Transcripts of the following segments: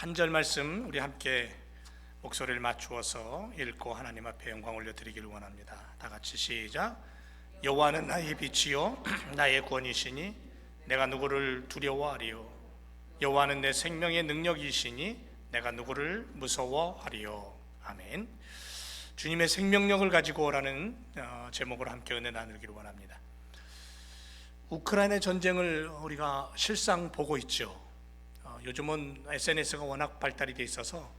한 절 말씀 우리 함께 목소리를 맞추어서 읽고 하나님 앞에 영광 올려드리기를 원합니다. 다 같이 시작. 여호와는 나의 빛이요 나의 구원이시니 내가 누구를 두려워하리요. 여호와는 내 생명의 능력이시니 내가 누구를 무서워하리요. 아멘. 주님의 생명력을 가지고 오라는 제목으로 함께 은혜 나누기를 원합니다. 우크라이나 전쟁을 우리가 실상 보고 있죠. 요즘은 SNS가 워낙 발달이 돼 있어서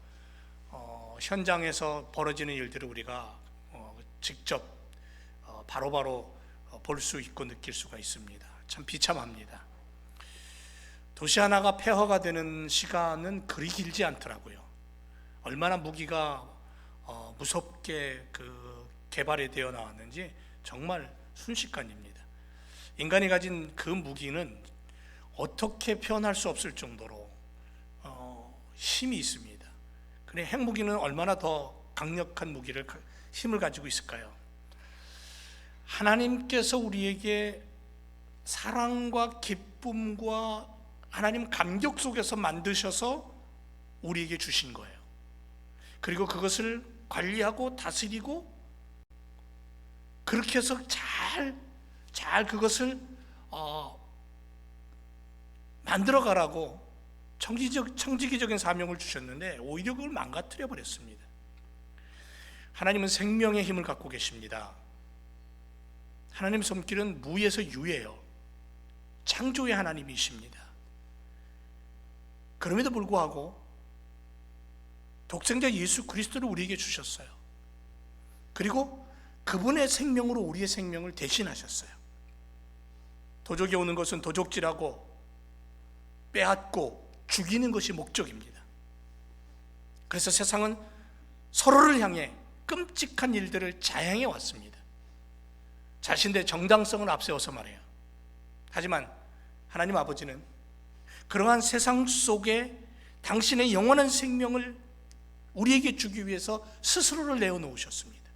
현장에서 벌어지는 일들을 우리가 직접 바로바로 볼 수 있고 느낄 수가 있습니다. 참 비참합니다. 도시 하나가 폐허가 되는 시간은 그리 길지 않더라고요. 얼마나 무기가 무섭게 개발이 되어 나왔는지 정말 순식간입니다. 인간이 가진 그 무기는 어떻게 표현할 수 없을 정도로 힘이 있습니다. 그런데 핵무기는 얼마나 더 강력한 힘을 가지고 있을까요? 하나님께서 우리에게 사랑과 기쁨과 하나님 감격 속에서 만드셔서 우리에게 주신 거예요. 그리고 그것을 관리하고 다스리고 그렇게 해서 잘 그것을 만들어가라고 청지기적인 사명을 주셨는데 오히려 그걸 망가뜨려 버렸습니다. 하나님은 생명의 힘을 갖고 계십니다. 하나님 손길은 무에서 유예요. 창조의 하나님이십니다. 그럼에도 불구하고 독생자 예수 그리스도를 우리에게 주셨어요. 그리고 그분의 생명으로 우리의 생명을 대신하셨어요. 도적이 오는 것은 도적질하고 빼앗고 죽이는 것이 목적입니다. 그래서 세상은 서로를 향해 끔찍한 일들을 자행해 왔습니다. 자신들의 정당성을 앞세워서 말해요. 하지만 하나님 아버지는 그러한 세상 속에 당신의 영원한 생명을 우리에게 주기 위해서 스스로를 내어놓으셨습니다.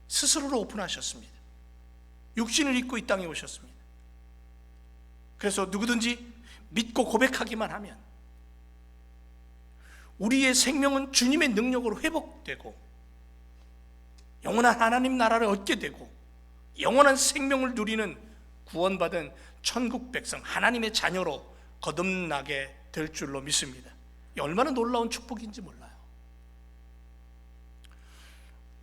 스스로를 오픈하셨습니다. 육신을 입고 이 땅에 오셨습니다. 그래서 누구든지 믿고 고백하기만 하면 우리의 생명은 주님의 능력으로 회복되고 영원한 하나님 나라를 얻게 되고 영원한 생명을 누리는 구원받은 천국 백성 하나님의 자녀로 거듭나게 될 줄로 믿습니다. 얼마나 놀라운 축복인지 몰라요.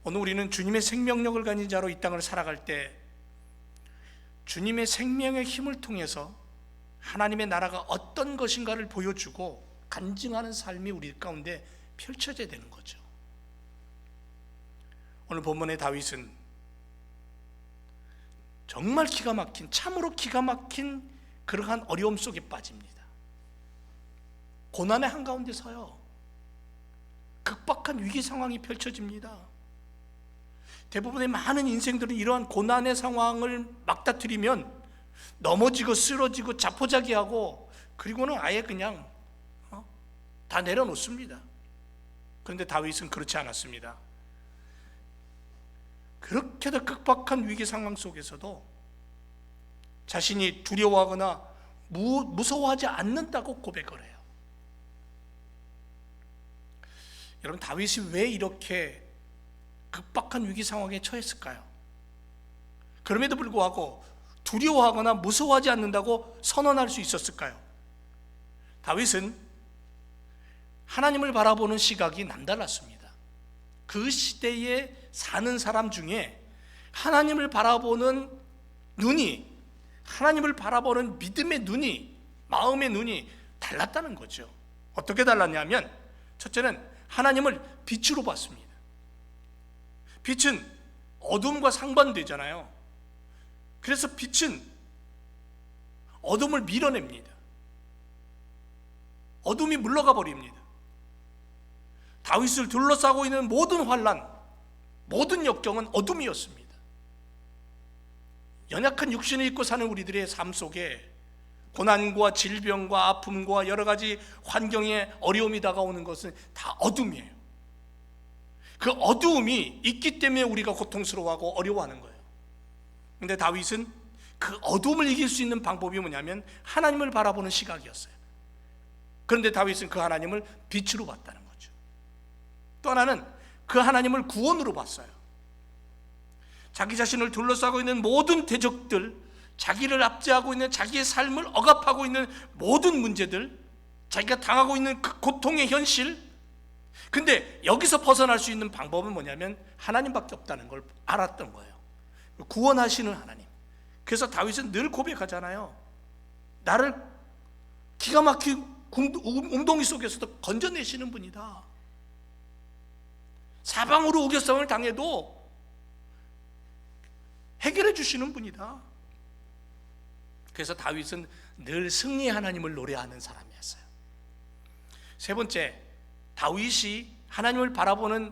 오늘 우리는 주님의 생명력을 가진 자로 이 땅을 살아갈 때 주님의 생명의 힘을 통해서 하나님의 나라가 어떤 것인가를 보여주고 간증하는 삶이 우리 가운데 펼쳐져야 되는 거죠. 오늘 본문의 다윗은 정말 기가 막힌, 참으로 기가 막힌 그러한 어려움 속에 빠집니다. 고난의 한가운데 서요. 극박한 위기 상황이 펼쳐집니다. 대부분의 많은 인생들은 이러한 고난의 상황을 막다트리면 넘어지고 쓰러지고 자포자기하고 그리고는 아예 그냥 다 내려놓습니다. 그런데 다윗은 그렇지 않았습니다. 그렇게도 극박한 위기 상황 속에서도 자신이 두려워하거나 무서워하지 않는다고 고백을 해요. 여러분, 다윗이 왜 이렇게 극박한 위기 상황에 처했을까요? 그럼에도 불구하고 두려워하거나 무서워하지 않는다고 선언할 수 있었을까요? 다윗은 하나님을 바라보는 시각이 남달랐습니다. 그 시대에 사는 사람 중에 하나님을 바라보는 눈이, 하나님을 바라보는 믿음의 눈이, 마음의 눈이 달랐다는 거죠. 어떻게 달랐냐면 첫째는 하나님을 빛으로 봤습니다. 빛은 어둠과 상반되잖아요. 그래서 빛은 어둠을 밀어냅니다. 어둠이 물러가 버립니다. 다윗을 둘러싸고 있는 모든 환난, 모든 역경은 어둠이었습니다. 연약한 육신을 입고 사는 우리들의 삶 속에 고난과 질병과 아픔과 여러 가지 환경의 어려움이 다가오는 것은 다 어둠이에요. 그 어두움이 있기 때문에 우리가 고통스러워하고 어려워하는 거예요. 그런데 다윗은 그 어둠을 이길 수 있는 방법이 뭐냐면 하나님을 바라보는 시각이었어요. 그런데 다윗은 그 하나님을 빛으로 봤다는 거죠. 또 하나는 그 하나님을 구원으로 봤어요. 자기 자신을 둘러싸고 있는 모든 대적들, 자기를 압제하고 있는 자기의 삶을 억압하고 있는 모든 문제들, 자기가 당하고 있는 그 고통의 현실, 근데 여기서 벗어날 수 있는 방법은 뭐냐면 하나님밖에 없다는 걸 알았던 거예요. 구원하시는 하나님. 그래서 다윗은 늘 고백하잖아요. 나를 기가 막힌 웅덩이 속에서도 건져내시는 분이다. 사방으로 우겨싸움을 당해도 해결해 주시는 분이다. 그래서 다윗은 늘 승리의 하나님을 노래하는 사람이었어요. 세 번째, 다윗이 하나님을 바라보는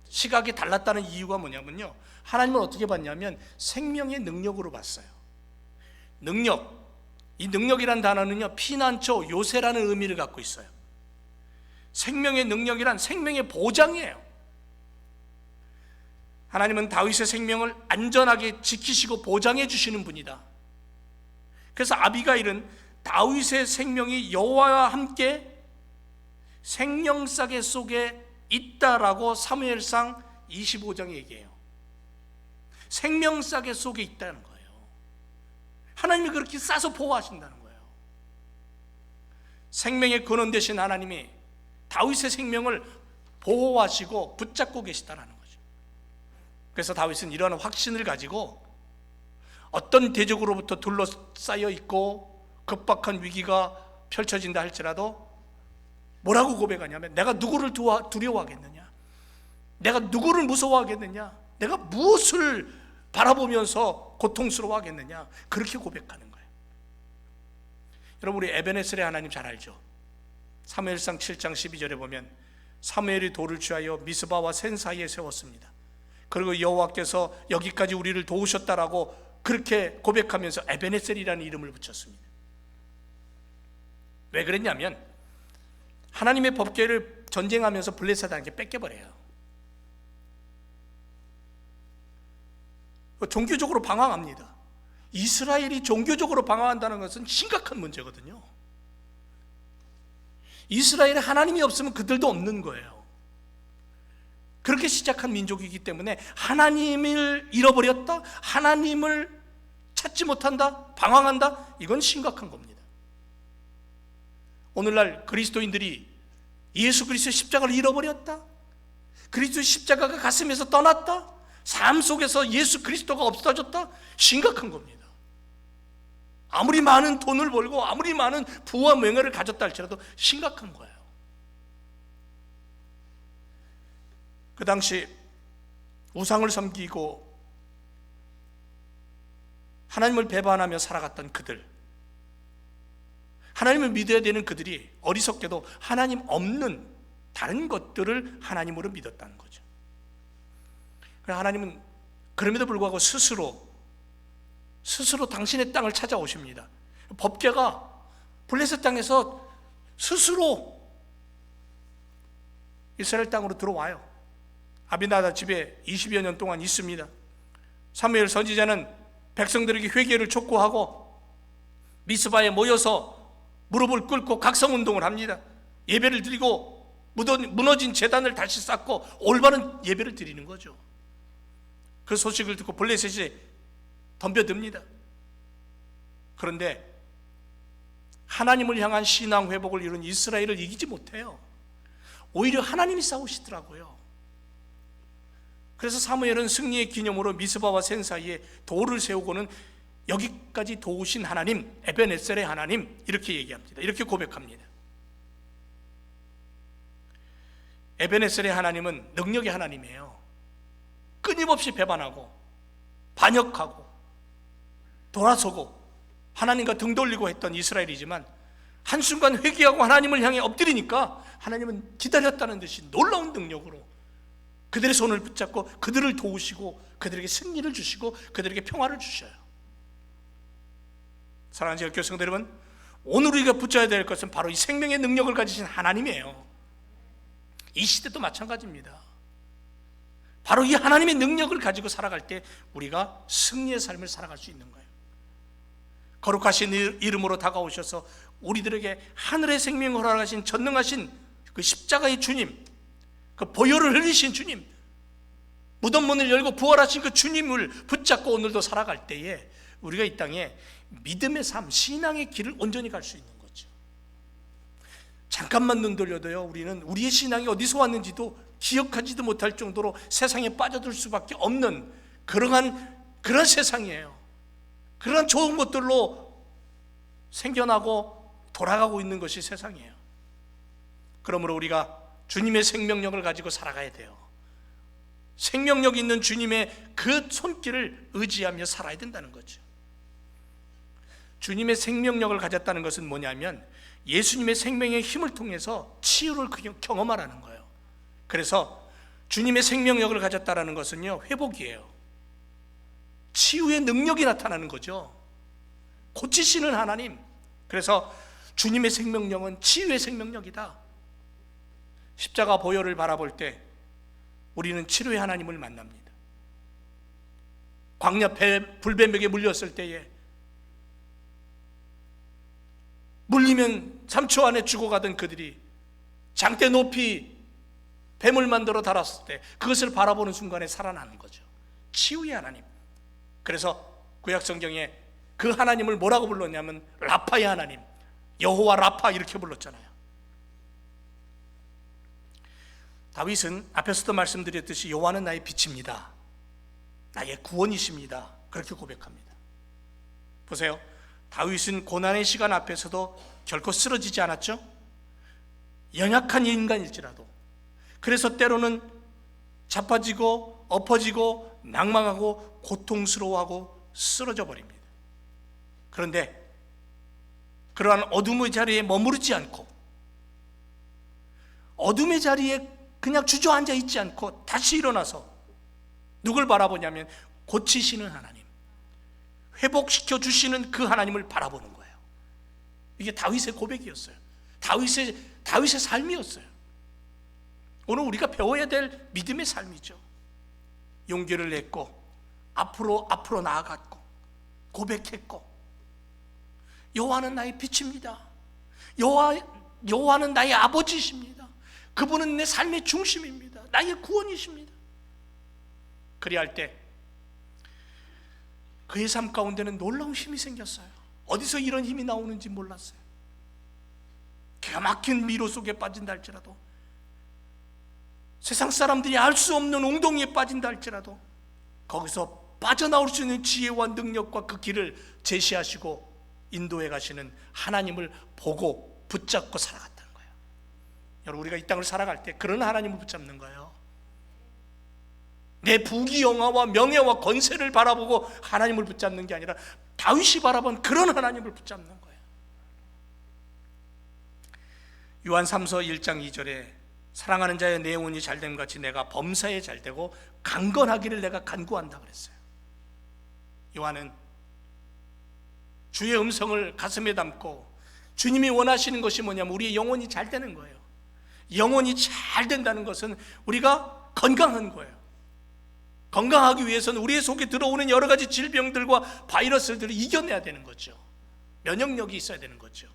시각이 달랐다는 이유가 뭐냐면요, 하나님을 어떻게 봤냐면 생명의 능력으로 봤어요. 능력, 이 능력이란 단어는요 피난처, 요새라는 의미를 갖고 있어요. 생명의 능력이란 생명의 보장이에요. 하나님은 다윗의 생명을 안전하게 지키시고 보장해 주시는 분이다. 그래서 아비가일은 다윗의 생명이 여호와와 함께 생명싸개 속에 있다라고 사무엘상 25장에 얘기해요. 생명싸개 속에 있다는 거예요. 하나님이 그렇게 싸서 보호하신다는 거예요. 생명의 근원 되신 하나님이 다윗의 생명을 보호하시고 붙잡고 계시다는 거죠. 그래서 다윗은 이러한 확신을 가지고 어떤 대적으로부터 둘러싸여 있고 급박한 위기가 펼쳐진다 할지라도 뭐라고 고백하냐면, 내가 누구를 두려워하겠느냐, 내가 누구를 무서워하겠느냐, 내가 무엇을 바라보면서 고통스러워하겠느냐, 그렇게 고백하는 거예요. 여러분, 우리 에베네셀의 하나님 잘 알죠? 사무엘상 7장 12절에 보면 사무엘이 돌을 취하여 미스바와 센 사이에 세웠습니다. 그리고 여호와께서 여기까지 우리를 도우셨다라고 그렇게 고백하면서 에베네셀이라는 이름을 붙였습니다. 왜 그랬냐면 하나님의 법궤를 전쟁하면서 블레셋에게 뺏겨버려요. 종교적으로 방황합니다. 이스라엘이 종교적으로 방황한다는 것은 심각한 문제거든요. 이스라엘에 하나님이 없으면 그들도 없는 거예요. 그렇게 시작한 민족이기 때문에 하나님을 잃어버렸다, 하나님을 찾지 못한다, 방황한다, 이건 심각한 겁니다. 오늘날 그리스도인들이 예수 그리스도의 십자가를 잃어버렸다, 그리스도의 십자가가 가슴에서 떠났다, 삶 속에서 예수 그리스도가 없어졌다, 심각한 겁니다. 아무리 많은 돈을 벌고 아무리 많은 부와 명예를 가졌다 할지라도 심각한 거예요. 그 당시 우상을 섬기고 하나님을 배반하며 살아갔던 그들, 하나님을 믿어야 되는 그들이 어리석게도 하나님 없는 다른 것들을 하나님으로 믿었다는 거죠. 하나님은 그럼에도 불구하고 스스로 당신의 땅을 찾아오십니다. 법궤가 블레셋 땅에서 스스로 이스라엘 땅으로 들어와요. 아비나답 집에 20여 년 동안 있습니다. 사무엘 선지자는 백성들에게 회개를 촉구하고 미스바에 모여서 무릎을 꿇고 각성운동을 합니다. 예배를 드리고 무너진 제단을 다시 쌓고 올바른 예배를 드리는 거죠. 그 소식을 듣고 블레셋이 덤벼듭니다. 그런데 하나님을 향한 신앙 회복을 이룬 이스라엘을 이기지 못해요. 오히려 하나님이 싸우시더라고요. 그래서 사무엘은 승리의 기념으로 미스바와 센 사이에 돌을 세우고는 여기까지 도우신 하나님, 에베네셀의 하나님, 이렇게 얘기합니다. 이렇게 고백합니다. 에베네셀의 하나님은 능력의 하나님이에요. 끊임없이 배반하고 반역하고 돌아서고 하나님과 등 돌리고 했던 이스라엘이지만 한순간 회개하고 하나님을 향해 엎드리니까 하나님은 기다렸다는 듯이 놀라운 능력으로 그들의 손을 붙잡고 그들을 도우시고 그들에게 승리를 주시고 그들에게 평화를 주셔요. 사랑하는 교성들 여러분, 오늘 우리가 붙잡아야 될 것은 바로 이 생명의 능력을 가지신 하나님이에요. 이 시대도 마찬가지입니다. 바로 이 하나님의 능력을 가지고 살아갈 때 우리가 승리의 삶을 살아갈 수 있는 거예요. 거룩하신 이름으로 다가오셔서 우리들에게 하늘의 생명을 허락하신 전능하신 그 십자가의 주님, 그 보혈을 흘리신 주님, 무덤 문을 열고 부활하신 그 주님을 붙잡고 오늘도 살아갈 때에 우리가 이 땅에 믿음의 삶, 신앙의 길을 온전히 갈 수 있는 거죠. 잠깐만 눈 돌려도요, 우리는 우리의 신앙이 어디서 왔는지도 기억하지도 못할 정도로 세상에 빠져들 수밖에 없는 그런 세상이에요. 그런 좋은 것들로 생겨나고 돌아가고 있는 것이 세상이에요. 그러므로 우리가 주님의 생명력을 가지고 살아가야 돼요. 생명력 있는 주님의 그 손길을 의지하며 살아야 된다는 거죠. 주님의 생명력을 가졌다는 것은 뭐냐면 예수님의 생명의 힘을 통해서 치유를 경험하라는 거예요. 그래서 주님의 생명력을 가졌다는 것은요, 회복이에요. 치유의 능력이 나타나는 거죠. 고치시는 하나님. 그래서 주님의 생명력은 치유의 생명력이다. 십자가 보혈을 바라볼 때 우리는 치료의 하나님을 만납니다. 광야 불뱀에게 물렸을 때에 물리면 3초 안에 죽어가던 그들이 장대 높이 뱀을 만들어 달았을 때 그것을 바라보는 순간에 살아나는 거죠. 치유의 하나님. 그래서 구약 성경에 그 하나님을 뭐라고 불렀냐면 라파의 하나님, 여호와 라파 이렇게 불렀잖아요. 다윗은 앞에서도 말씀드렸듯이 여호와는 나의 빛입니다, 나의 구원이십니다, 그렇게 고백합니다. 보세요, 다윗은 고난의 시간 앞에서도 결코 쓰러지지 않았죠. 연약한 인간일지라도. 그래서 때로는 자빠지고 엎어지고 낭망하고 고통스러워하고 쓰러져 버립니다. 그런데 그러한 어둠의 자리에 머무르지 않고, 어둠의 자리에 그냥 주저앉아 있지 않고 다시 일어나서 누굴 바라보냐면 고치시는 하나님, 회복시켜 주시는 그 하나님을 바라보는 거예요. 이게 다윗의 고백이었어요. 다윗의 삶이었어요. 오늘 우리가 배워야 될 믿음의 삶이죠. 용기를 냈고 앞으로 나아갔고 고백했고, 여호와는 나의 빛입니다, 여호와는 나의 아버지십니다, 그분은 내 삶의 중심입니다, 나의 구원이십니다. 그리할 때 그의 삶 가운데는 놀라운 힘이 생겼어요. 어디서 이런 힘이 나오는지 몰랐어요. 기가 막힌 미로 속에 빠진다 할지라도, 세상 사람들이 알 수 없는 웅덩이에 빠진다 할지라도 거기서 빠져나올 수 있는 지혜와 능력과 그 길을 제시하시고 인도해 가시는 하나님을 보고 붙잡고 살아갔다는 거예요. 여러분, 우리가 이 땅을 살아갈 때 그런 하나님을 붙잡는 거예요. 내 부귀영화와 명예와 권세를 바라보고 하나님을 붙잡는 게 아니라 다윗이 바라본 그런 하나님을 붙잡는 거예요. 요한 3서 1장 2절에 사랑하는 자의 내 영혼이 잘됨 같이 내가 범사에 잘되고 강건하기를 내가 간구한다 그랬어요. 요한은 주의 음성을 가슴에 담고 주님이 원하시는 것이 뭐냐면 우리의 영혼이 잘 되는 거예요. 영혼이 잘 된다는 것은 우리가 건강한 거예요. 건강하기 위해서는 우리의 속에 들어오는 여러 가지 질병들과 바이러스들을 이겨내야 되는 거죠. 면역력이 있어야 되는 거죠.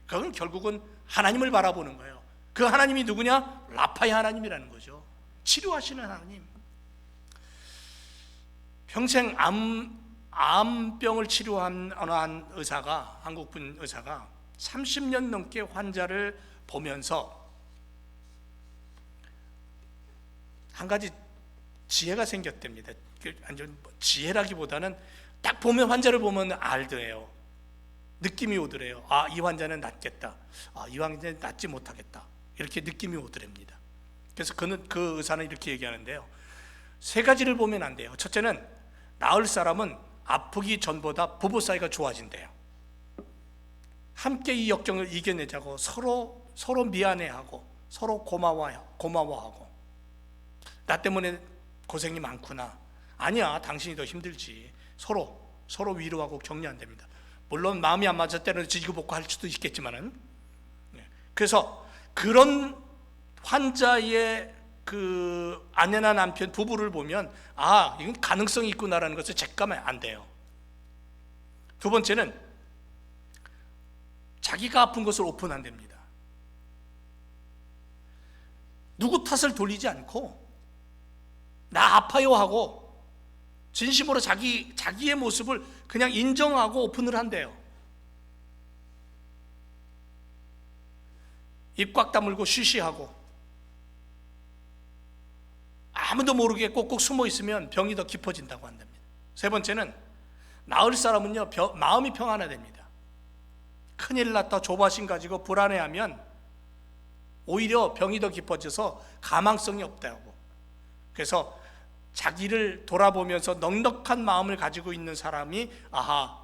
그건 결국은 하나님을 바라보는 거예요. 그 하나님이 누구냐? 라파의 하나님이라는 거죠. 치료하시는 하나님. 평생 암병을 치료한 어느 한 의사가, 한국분 의사가 30년 넘게 환자를 보면서 한 가지 지혜가 생겼답니다. 지혜라기보다는 딱 보면, 환자를 보면 알더래요. 느낌이 오더래요. 아, 이 환자는 낫겠다, 아, 이 환자는 낫지 못하겠다, 이렇게 느낌이 오더랍니다. 그래서 그 의사는 이렇게 얘기하는데요, 세 가지를 보면 안 돼요. 첫째는 나을 사람은 아프기 전보다 부부 사이가 좋아진대요. 함께 이 역경을 이겨내자고 서로 미안해하고 서로 고마워하고, 나 때문에 고생이 많구나, 아니야 당신이 더 힘들지, 서로 위로하고 격려한답니다. 물론 마음이 안 맞을 때는 지지고볶고 할 수도 있겠지만은. 그래서 그런 환자의 그 아내나 남편, 부부를 보면 아, 이건 가능성이 있구나라는 것을 직감하면 안 돼요. 두 번째는 자기가 아픈 것을 오픈한답니다. 누구 탓을 돌리지 않고 나 아파요 하고 진심으로 자기의 모습을 그냥 인정하고 오픈을 한대요. 입 꽉 다물고 쉬쉬하고 아무도 모르게 꼭꼭 숨어 있으면 병이 더 깊어진다고 한답니다. 세 번째는 나을 사람은요, 마음이 평안해집니다. 큰일 났다 조바심 가지고 불안해하면 오히려 병이 더 깊어져서 가망성이 없다고. 그래서 자기를 돌아보면서 넉넉한 마음을 가지고 있는 사람이 아하,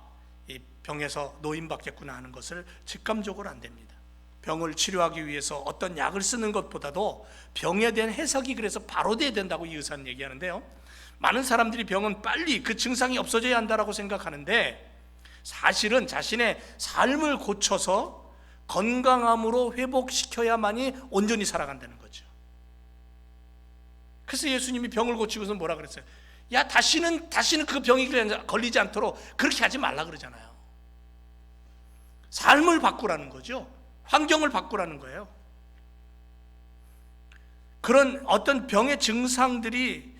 이 병에서 노인받겠구나 하는 것을 직감적으로 안됩니다. 병을 치료하기 위해서 어떤 약을 쓰는 것보다도 병에 대한 해석이 그래서 바로 돼야 된다고 이 의사는 얘기하는데요, 많은 사람들이 병은 빨리 그 증상이 없어져야 한다고 생각하는데 사실은 자신의 삶을 고쳐서 건강함으로 회복시켜야만이 온전히 살아간다는 거죠. 그래서 예수님이 병을 고치고서 뭐라 그랬어요? 야, 다시는 그 병이 걸리지 않도록 그렇게 하지 말라 그러잖아요. 삶을 바꾸라는 거죠. 환경을 바꾸라는 거예요. 그런 어떤 병의 증상들이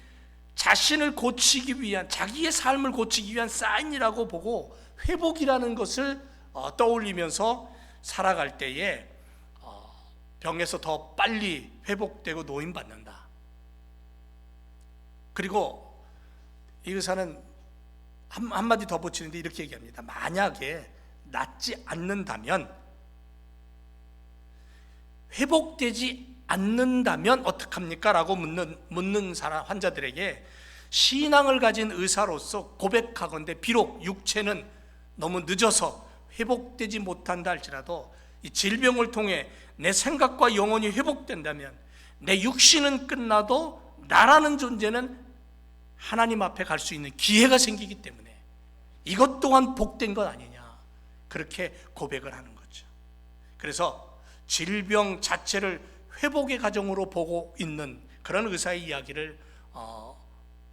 자신을 고치기 위한, 자기의 삶을 고치기 위한 사인이라고 보고 회복이라는 것을 떠올리면서 살아갈 때에 병에서 더 빨리 회복되고 노인받는다. 그리고 이 의사는 한마디 더 붙이는데 이렇게 얘기합니다. 만약에 낫지 않는다면, 회복되지 않는다면 어떡합니까? 라고 묻는 사람, 환자들에게 신앙을 가진 의사로서 고백하건대 비록 육체는 너무 늦어서 회복되지 못한다 할지라도 이 질병을 통해 내 생각과 영혼이 회복된다면 내 육신은 끝나도 나라는 존재는 하나님 앞에 갈 수 있는 기회가 생기기 때문에 이것 또한 복된 것 아니냐, 그렇게 고백을 하는 거죠. 그래서 질병 자체를 회복의 과정으로 보고 있는 그런 의사의 이야기를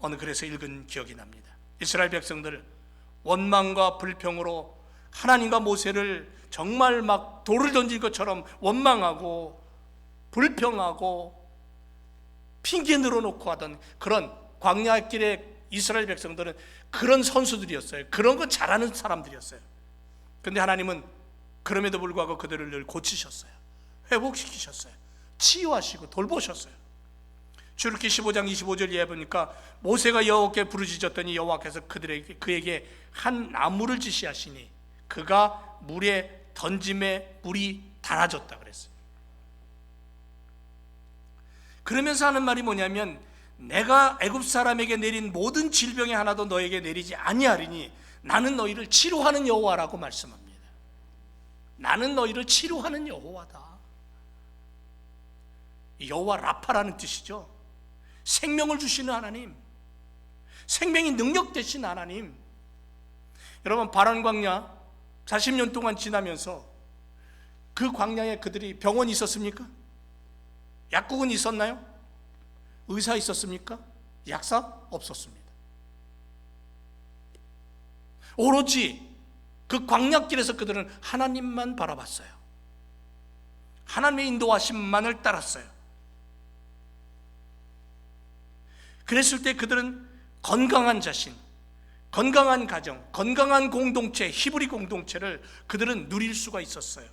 어느 글에서 읽은 기억이 납니다. 이스라엘 백성들 원망과 불평으로 하나님과 모세를 정말 막 돌을 던질 것처럼 원망하고 불평하고 핑계 늘어놓고 하던 그런 광야길의 이스라엘 백성들은 그런 선수들이었어요. 그런 건 잘하는 사람들이었어요. 그런데 하나님은 그럼에도 불구하고 그들을 늘 고치셨어요. 회복시키셨어요. 치유하시고 돌보셨어요. 출애굽기 15장 25절 이하에 보니까 모세가 여호와께 부르짖었더니 여호와께서 그에게 한 나무를 지시하시니 그가 물에 던짐에 물이 달아졌다 그랬어요. 그러면서 하는 말이 뭐냐면, 내가 애굽 사람에게 내린 모든 질병의 하나도 너에게 내리지 아니하리니 나는 너희를 치료하는 여호와라고 말씀합니다. 나는 너희를 치료하는 여호와다. 여호와 라파라는 뜻이죠. 생명을 주시는 하나님, 생명이 능력 되신 하나님. 여러분, 바란 광야 40년 동안 지나면서 그 광야에 그들이 병원이 있었습니까? 약국은 있었나요? 의사 있었습니까? 약사 없었습니다. 오로지 그 광야길에서 그들은 하나님만 바라봤어요. 하나님의 인도하심만을 따랐어요. 그랬을 때 그들은 건강한 자신, 건강한 가정, 건강한 공동체, 히브리 공동체를 그들은 누릴 수가 있었어요.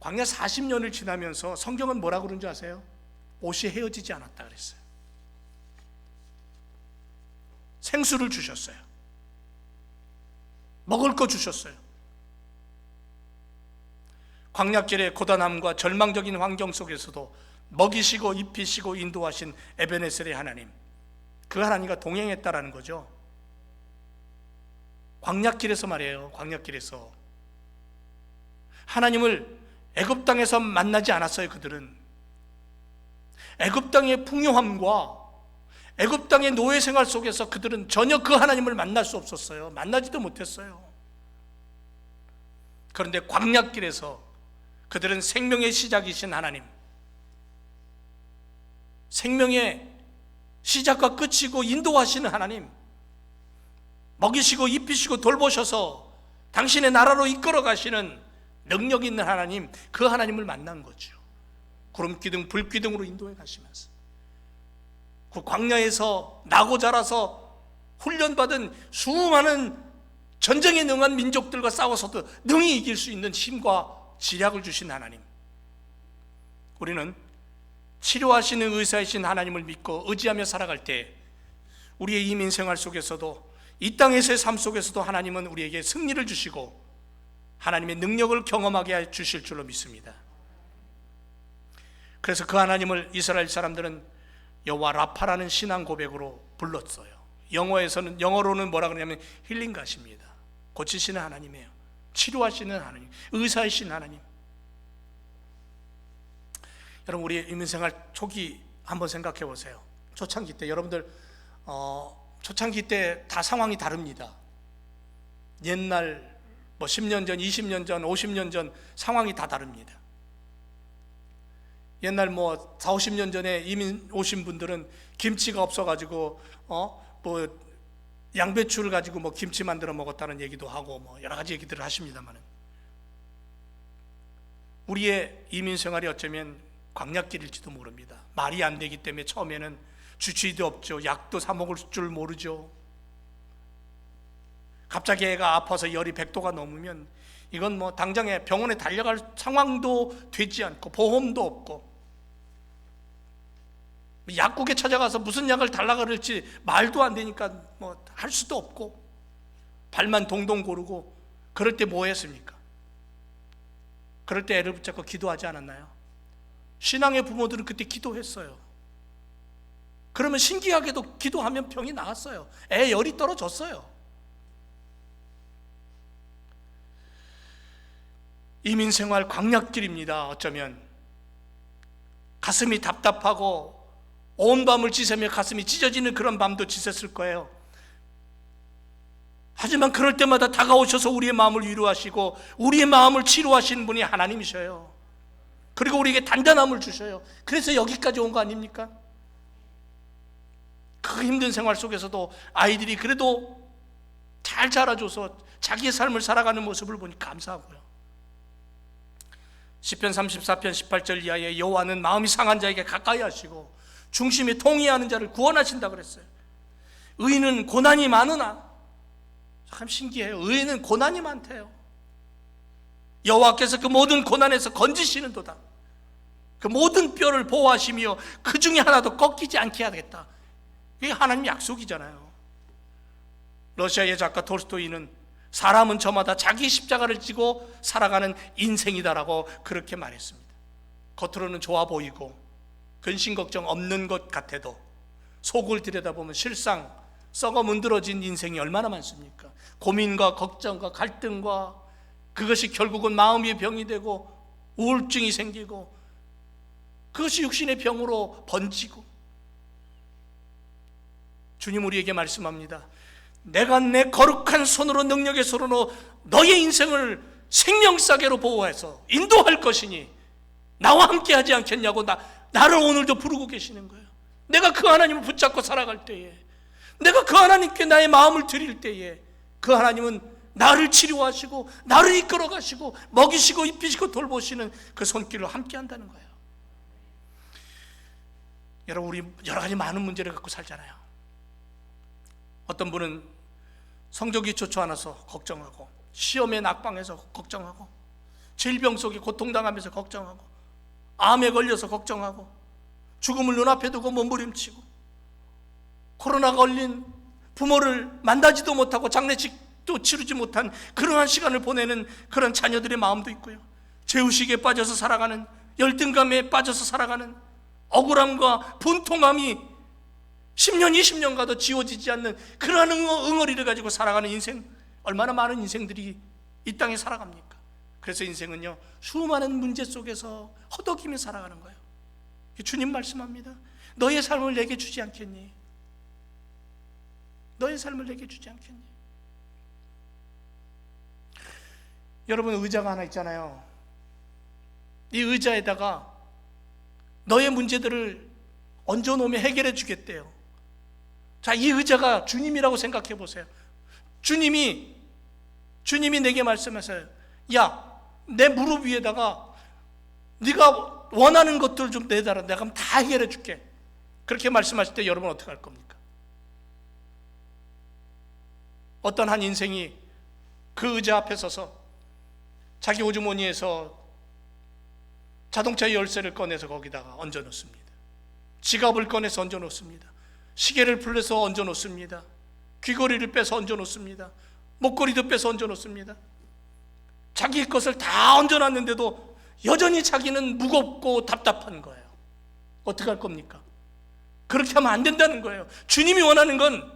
광야 40년을 지나면서 성경은 뭐라고 그러는 줄 아세요? 옷이 헤어지지 않았다 그랬어요. 생수를 주셨어요. 먹을 거 주셨어요. 광야길의 고단함과 절망적인 환경 속에서도 먹이시고 입히시고 인도하신 에베네셀의 하나님, 그 하나님과 동행했다라는 거죠. 광야길에서 말이에요. 광야길에서 하나님을 애굽 땅에서 만나지 않았어요. 그들은 애굽 땅의 풍요함과 애굽 땅의 노예 생활 속에서 그들은 전혀 그 하나님을 만날 수 없었어요. 만나지도 못했어요. 그런데 광야길에서 그들은 생명의 시작이신 하나님, 생명의 시작과 끝이고 인도하시는 하나님, 먹이시고 입히시고 돌보셔서 당신의 나라로 이끌어 가시는 능력 있는 하나님, 그 하나님을 만난 거죠. 구름기둥 불기둥으로 인도해 가시면서 그 광야에서 나고 자라서 훈련받은 수많은 전쟁에 능한 민족들과 싸워서도 능히 이길 수 있는 힘과 지략을 주신 하나님, 우리는 치료하시는 의사이신 하나님을 믿고 의지하며 살아갈 때 우리의 이민 생활 속에서도, 이 땅에서의 삶 속에서도 하나님은 우리에게 승리를 주시고 하나님의 능력을 경험하게 해 주실 줄로 믿습니다. 그래서 그 하나님을 이스라엘 사람들은 여호와 라파라는 신앙 고백으로 불렀어요. 영어로는 뭐라 그러냐면 힐링가십니다. 고치시는 하나님이에요. 치료하시는 하나님, 의사이신 하나님. 여러분, 우리의 이민생활 초기 한번 생각해 보세요. 초창기 때 여러분들 초창기 때 다 상황이 다릅니다. 옛날 10년 전, 20년 전, 50년 전 상황이 다 다릅니다. 옛날 4, 50년 전에 이민 오신 분들은 김치가 없어가지고 양배추를 가지고 김치 만들어 먹었다는 얘기도 하고 여러 가지 얘기들을 하십니다만, 우리의 이민 생활이 어쩌면 광약길일지도 모릅니다. 말이 안 되기 때문에 처음에는 주치의도 없죠. 약도 사 먹을 줄 모르죠. 갑자기 애가 아파서 열이 100도가 넘으면 이건 당장에 병원에 달려갈 상황도 되지 않고 보험도 없고, 약국에 찾아가서 무슨 약을 달라 그럴지 말도 안 되니까 할 수도 없고, 발만 동동 고르고, 그럴 때 뭐 했습니까? 그럴 때 애를 붙잡고 기도하지 않았나요? 신앙의 부모들은 그때 기도했어요. 그러면 신기하게도 기도하면 병이 나았어요. 애 열이 떨어졌어요. 이민생활 광약길입니다. 어쩌면 가슴이 답답하고 온 밤을 지새며 가슴이 찢어지는 그런 밤도 지샜을 거예요. 하지만 그럴 때마다 다가오셔서 우리의 마음을 위로하시고 우리의 마음을 치료하시는 분이 하나님이셔요. 그리고 우리에게 단단함을 주셔요. 그래서 여기까지 온 거 아닙니까? 그 힘든 생활 속에서도 아이들이 그래도 잘 자라줘서 자기의 삶을 살아가는 모습을 보니 감사하고요. 시편 34편 18절 이하에 여호와는 마음이 상한 자에게 가까이 하시고 중심에 통회하는 자를 구원하신다 그랬어요. 의인은 고난이 많으나, 참 신기해요. 의인은 고난이 많대요. 여호와께서 그 모든 고난에서 건지시는도다. 그 모든 뼈를 보호하시며 그 중에 하나도 꺾이지 않게 하겠다. 이게 하나님 약속이잖아요. 러시아의 작가 톨스토이는 사람은 저마다 자기 십자가를 지고 살아가는 인생이다라고 그렇게 말했습니다. 겉으로는 좋아 보이고 근심 걱정 없는 것 같아도 속을 들여다보면 실상 썩어 문드러진 인생이 얼마나 많습니까? 고민과 걱정과 갈등과 그것이 결국은 마음의 병이 되고 우울증이 생기고 그것이 육신의 병으로 번지고, 주님 우리에게 말씀합니다. 내가 내 거룩한 손으로 능력의 손으로 너의 인생을 생명싸개로 보호해서 인도할 것이니 나와 함께 하지 않겠냐고 나를 오늘도 부르고 계시는 거예요. 내가 그 하나님을 붙잡고 살아갈 때에, 내가 그 하나님께 나의 마음을 드릴 때에 그 하나님은 나를 치료하시고 나를 이끌어 가시고 먹이시고 입히시고 돌보시는 그 손길로 함께 한다는 거예요. 여러분, 우리 여러 가지 많은 문제를 갖고 살잖아요. 어떤 분은 성적이 좋지 않아서 걱정하고, 시험에 낙방해서 걱정하고, 질병 속에 고통당하면서 걱정하고, 암에 걸려서 걱정하고, 죽음을 눈앞에 두고 몸부림치고, 코로나 걸린 부모를 만나지도 못하고 장례식도 치르지 못한 그러한 시간을 보내는 그런 자녀들의 마음도 있고요. 죄의식에 빠져서 살아가는, 열등감에 빠져서 살아가는, 억울함과 분통함이 10년, 20년 가도 지워지지 않는 그러한 응어리를 가지고 살아가는 인생, 얼마나 많은 인생들이 이 땅에 살아갑니까? 그래서 인생은요, 수많은 문제 속에서 허덕이며 살아가는 거예요. 주님 말씀합니다. 너의 삶을 내게 주지 않겠니? 너의 삶을 내게 주지 않겠니? 여러분, 의자가 하나 있잖아요. 이 의자에다가 너의 문제들을 얹어놓으면 해결해 주겠대요. 자, 이 의자가 주님이라고 생각해 보세요. 주님이 내게 말씀하세요. 야, 내 무릎 위에다가 네가 원하는 것들 좀 내달라. 내가 그럼 다 해결해 줄게. 그렇게 말씀하실 때 여러분 어떻게 할 겁니까? 어떤 한 인생이 그 의자 앞에 서서 자기 호주머니에서 자동차 열쇠를 꺼내서 거기다가 얹어 놓습니다. 지갑을 꺼내서 얹어 놓습니다. 시계를 풀려서 얹어 놓습니다. 귀걸이를 빼서 얹어 놓습니다. 목걸이도 빼서 얹어 놓습니다. 자기 것을 다 얹어 놨는데도 여전히 자기는 무겁고 답답한 거예요. 어떻게 할 겁니까? 그렇게 하면 안 된다는 거예요. 주님이 원하는 건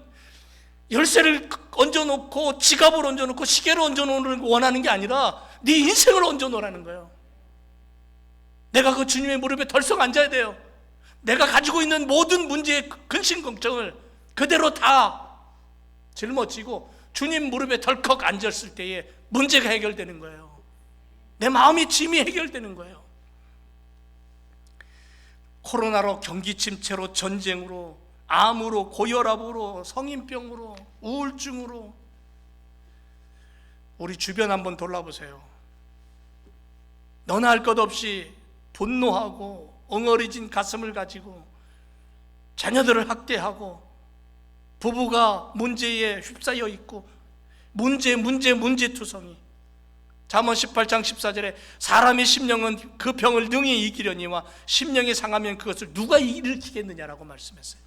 열쇠를 얹어 놓고 지갑을 얹어 놓고 시계를 얹어 놓는 걸 원하는 게 아니라 네 인생을 얹어 놓으라는 거예요. 내가 그 주님의 무릎에 덜썩 앉아야 돼요. 내가 가지고 있는 모든 문제의 근심 걱정을 그대로 다 짊어지고 주님 무릎에 덜컥 앉았을 때에 문제가 해결되는 거예요. 내 마음의 짐이 해결되는 거예요. 코로나로 경기 침체로 전쟁으로 암으로 고혈압으로 성인병으로 우울증으로 우리 주변 한번 돌아보세요. 너나 할 것 없이 분노하고 엉어리진 가슴을 가지고 자녀들을 학대하고 부부가 문제에 휩싸여 있고 문제투성이. 잠언 18장 14절에 사람의 심령은 그 병을 능히 이기려니와 심령이 상하면 그것을 누가 일으키겠느냐라고 말씀했어요.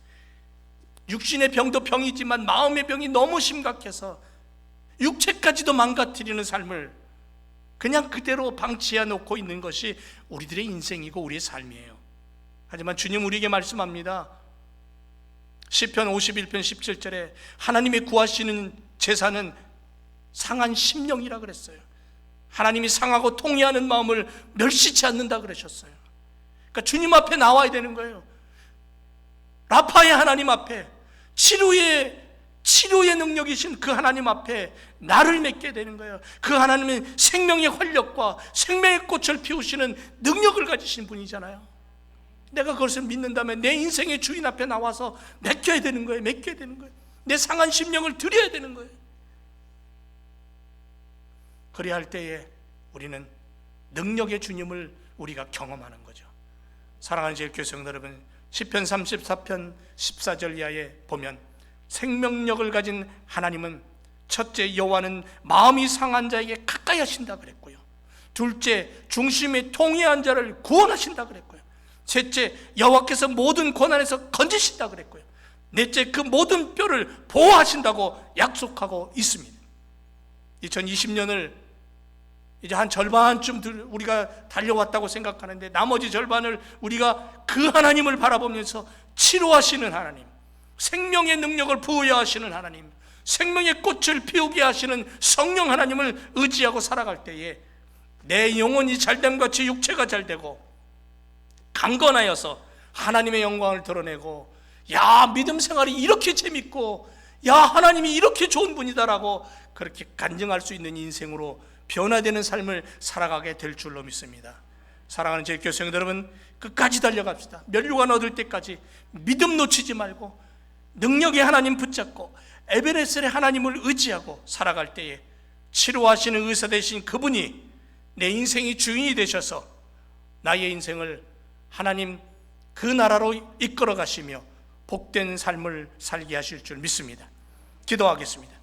육신의 병도 병이지만 마음의 병이 너무 심각해서 육체까지도 망가뜨리는 삶을 그냥 그대로 방치해 놓고 있는 것이 우리들의 인생이고 우리의 삶이에요. 하지만 주님 우리에게 말씀합니다. 시편 51편 17절에 하나님이 구하시는 제사는 상한 심령이라 그랬어요. 하나님이 상하고 통회하는 마음을 멸시치 않는다 그러셨어요. 그러니까 주님 앞에 나와야 되는 거예요. 라파의 하나님 앞에, 치료의 능력이신 그 하나님 앞에 나를 맺게 되는 거예요. 그 하나님은 생명의 활력과 생명의 꽃을 피우시는 능력을 가지신 분이잖아요. 내가 그것을 믿는다면 내 인생의 주인 앞에 나와서 맡겨야 되는 거예요. 내 상한 심령을 드려야 되는 거예요. 그래야 할 때에 우리는 능력의 주님을 우리가 경험하는 거죠. 사랑하는 제일교회 성도 여러분, 시편 34편 14절 이하에 보면 생명력을 가진 하나님은 첫째, 여호와는 마음이 상한 자에게 가까이 하신다 그랬고요. 둘째, 중심에 통회한 자를 구원하신다 그랬고요. 셋째, 여호와께서 모든 고난에서 건지신다 그랬고요. 넷째, 그 모든 뼈를 보호하신다고 약속하고 있습니다. 2020년을 이제 한 절반쯤 우리가 달려왔다고 생각하는데 나머지 절반을 우리가 그 하나님을 바라보면서 치료하시는 하나님, 생명의 능력을 부여하시는 하나님, 생명의 꽃을 피우게 하시는 성령 하나님을 의지하고 살아갈 때에 내 영혼이 잘됨 같이 육체가 잘되고 강건하여서 하나님의 영광을 드러내고, 야, 믿음 생활이 이렇게 재밌고, 야, 하나님이 이렇게 좋은 분이다라고 그렇게 간증할 수 있는 인생으로 변화되는 삶을 살아가게 될 줄로 믿습니다. 사랑하는 제 교회 성도 여러분, 끝까지 달려갑시다. 면류관 얻을 때까지 믿음 놓치지 말고 능력의 하나님 붙잡고 에베네셀의 하나님을 의지하고 살아갈 때에 치료하시는 의사 되신 그분이 내 인생의 주인이 되셔서 나의 인생을 하나님 그 나라로 이끌어 가시며 복된 삶을 살게 하실 줄 믿습니다. 기도하겠습니다.